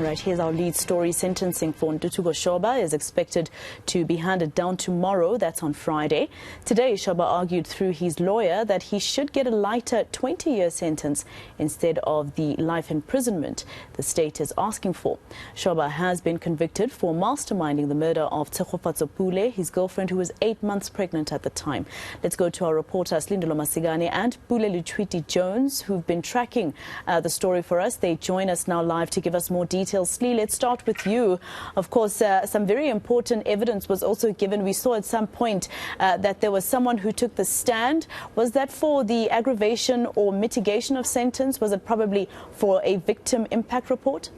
Right, here's our lead story. Sentencing for Ntuthuko Shoba is expected to be handed down tomorrow. That's on Friday. Today, Shoba argued through his lawyer that he should get a lighter 20-year sentence instead of the life imprisonment the state is asking for. Shoba has been convicted for masterminding the murder of Tshegofatso Pule, his girlfriend, who was 8 months pregnant at the time. Let's go to our reporter Slindelo Masikane and Letshwiti-Jones, who've been tracking the story for us. They join us now live to give us more details. Slee, let's start with you. Of course, some very important evidence was also given. We saw at some point that there was someone who took the stand. Was that for the aggravation or mitigation of sentence? Was it probably for a victim impact report?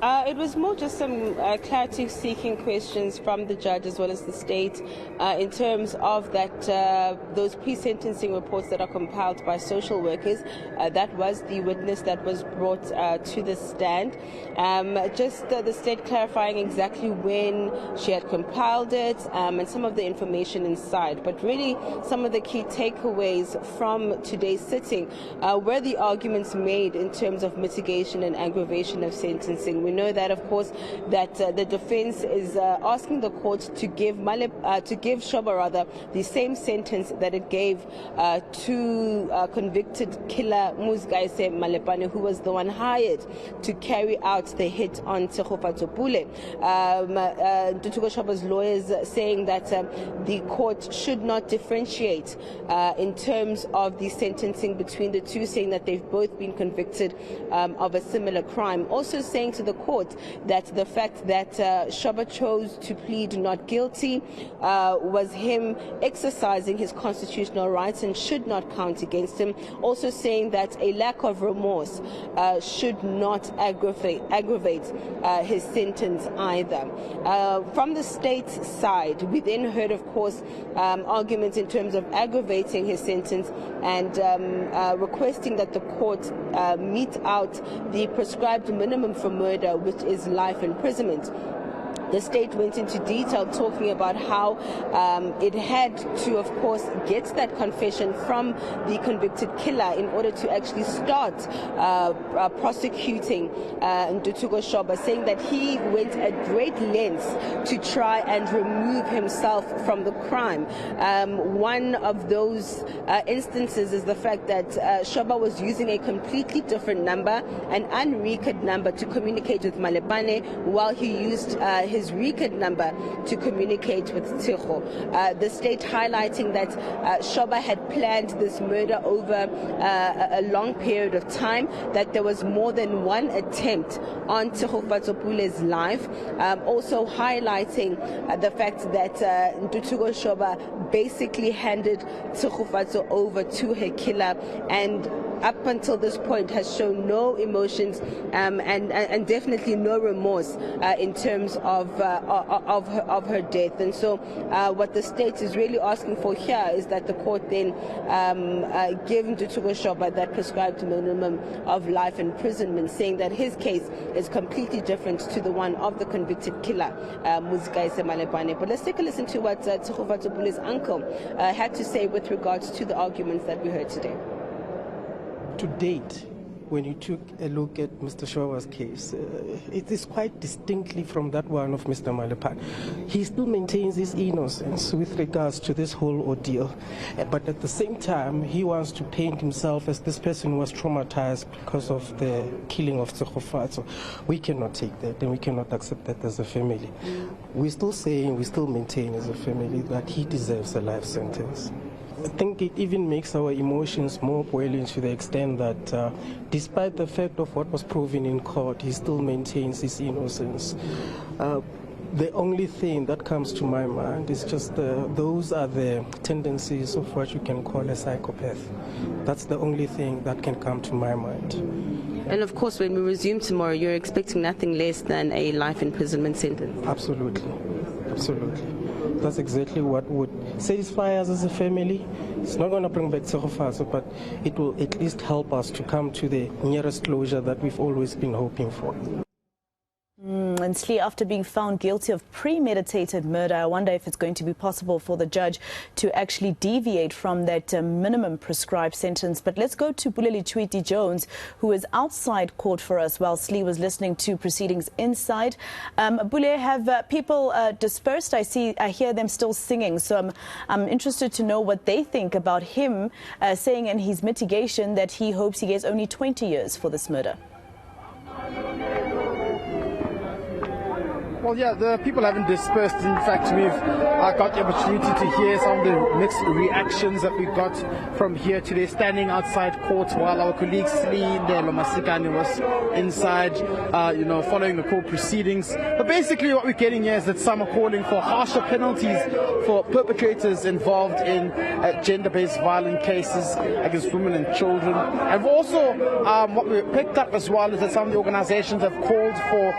It was more just some clarity-seeking questions from the judge as well as the state in terms of that those pre-sentencing reports that are compiled by social workers. That was the witness that was brought to the stand. Just the state clarifying exactly when she had compiled it and some of the information inside. But really, some of the key takeaways from today's sitting were the arguments made in terms of mitigation and aggravation of sentencing. We know that, of course, that the defense is asking the court to give Shoba the same sentence that it gave to convicted killer Masikane Malepane, who was the one hired to carry out the hit on Tshegofatso Pule. Ntuthuko Shoba's lawyers saying that the court should not differentiate in terms of the sentencing between the two, saying that they've both been convicted of a similar crime. Also saying to the court that the fact that Shoba chose to plead not guilty was him exercising his constitutional rights and should not count against him. Also saying that a lack of remorse should not aggravate his sentence either. From the state's side, we then heard, of course, arguments in terms of aggravating his sentence and requesting that the court mete out the prescribed minimum for murder, which is life imprisonment. The state went into detail talking about how it had to, of course, get that confession from the convicted killer in order to actually start prosecuting Ntuthuko Shoba, saying that he went at great lengths to try and remove himself from the crime. One of those instances is the fact that Shoba was using a completely different number, an unrecorded number, to communicate with Malepane, while he used his recorded number to communicate with Tshego. The state highlighting that Shoba had planned this murder over a long period of time, that there was more than one attempt on Tshegofatso Pule's life. Also highlighting the fact that Ntuthuko Shoba basically handed Tshegofatso over to her killer, and up until this point has shown no emotions and definitely no remorse in terms of her death. And so what the state is really asking for here is that the court then give Ntuthuko Shoba that prescribed minimum of life imprisonment, saying that his case is completely different to the one of the convicted killer, Masikane Malepane. But let's take a listen to what Tshegofatso Pule's uncle had to say with regards to the arguments that we heard today. To date, when you took a look at Mr. Shoba's case, it is quite distinctly from that one of Mr. Malepane. He still maintains his innocence with regards to this whole ordeal, but at the same time, he wants to paint himself as this person was traumatized because of the killing of Tshegofatso. We cannot take that, and we cannot accept that as a family. We're still saying, we still maintain as a family that he deserves a life sentence. I think it even makes our emotions more boiling to the extent that despite the fact of what was proven in court, he still maintains his innocence. The only thing that comes to my mind is just those are the tendencies of what you can call a psychopath. That's the only thing that can come to my mind. And of course, when we resume tomorrow, you're expecting nothing less than a life imprisonment sentence. Absolutely. Absolutely. That's exactly what would satisfy us as a family. It's not going to bring back Tshegofatso, but it will at least help us to come to the nearest closure that we've always been hoping for. And Slee, after being found guilty of premeditated murder, I wonder if it's going to be possible for the judge to actually deviate from that minimum prescribed sentence. But let's go to Pule Letshwiti-Jones, who is outside court for us while Slee was listening to proceedings inside. Pule, have people dispersed? I hear them still singing, so I'm interested to know what they think about him saying in his mitigation that he hopes he gets only 20 years for this murder. Well, yeah, the people haven't dispersed. In fact, we've got the opportunity to hear some of the mixed reactions that we got from here today, standing outside court while our colleague Slindelo Masikane was inside, following the court proceedings. But basically what we're getting here is that some are calling for harsher penalties for perpetrators involved in gender-based violent cases against women and children. And also, what we picked up as well is that some of the organizations have called for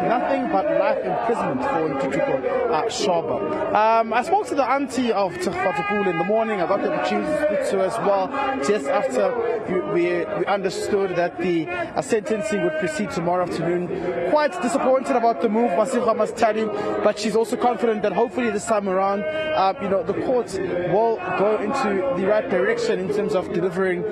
nothing but life imprisonment for Ntuthuko Shoba. I spoke to the auntie of Tshegofatso Pule in the morning. I got the opportunity to speak to her as well just after we understood that the sentencing would proceed tomorrow afternoon. Quite disappointed about the move, Masikane must tell you, but she's also confident that hopefully this time around, the court will go into the right direction in terms of delivering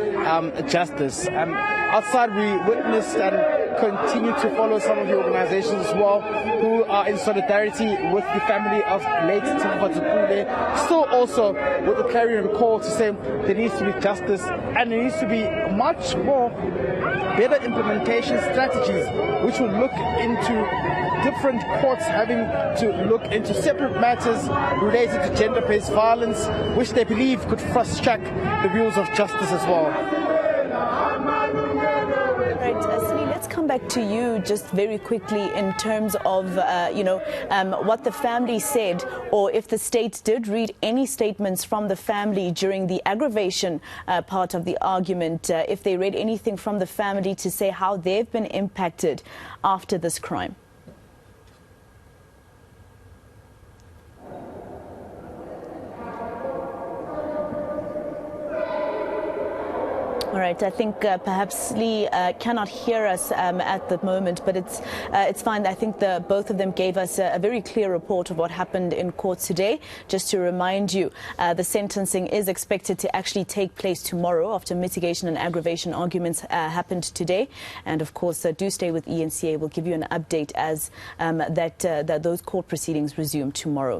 justice. Outside, we witnessed and continue to follow some of the organizations as well who are in solidarity with the family of late Tshegofatso Pule, still also with the clarion call to say there needs to be justice and there needs to be much more better implementation strategies which will look into different courts having to look into separate matters related to gender-based violence, which they believe could fast-track the wheels of justice as well. Right, Slee, let's come back to you just very quickly in terms of, what the family said, or if the state did read any statements from the family during the aggravation part of the argument, if they read anything from the family to say how they've been impacted after this crime. All right, I think perhaps Lee cannot hear us at the moment, but it's fine. I think both of them gave us a very clear report of what happened in court today. Just to remind you, the sentencing is expected to actually take place tomorrow after mitigation and aggravation arguments happened today. And of course, do stay with eNCA. We'll give you an update as that those court proceedings resume tomorrow.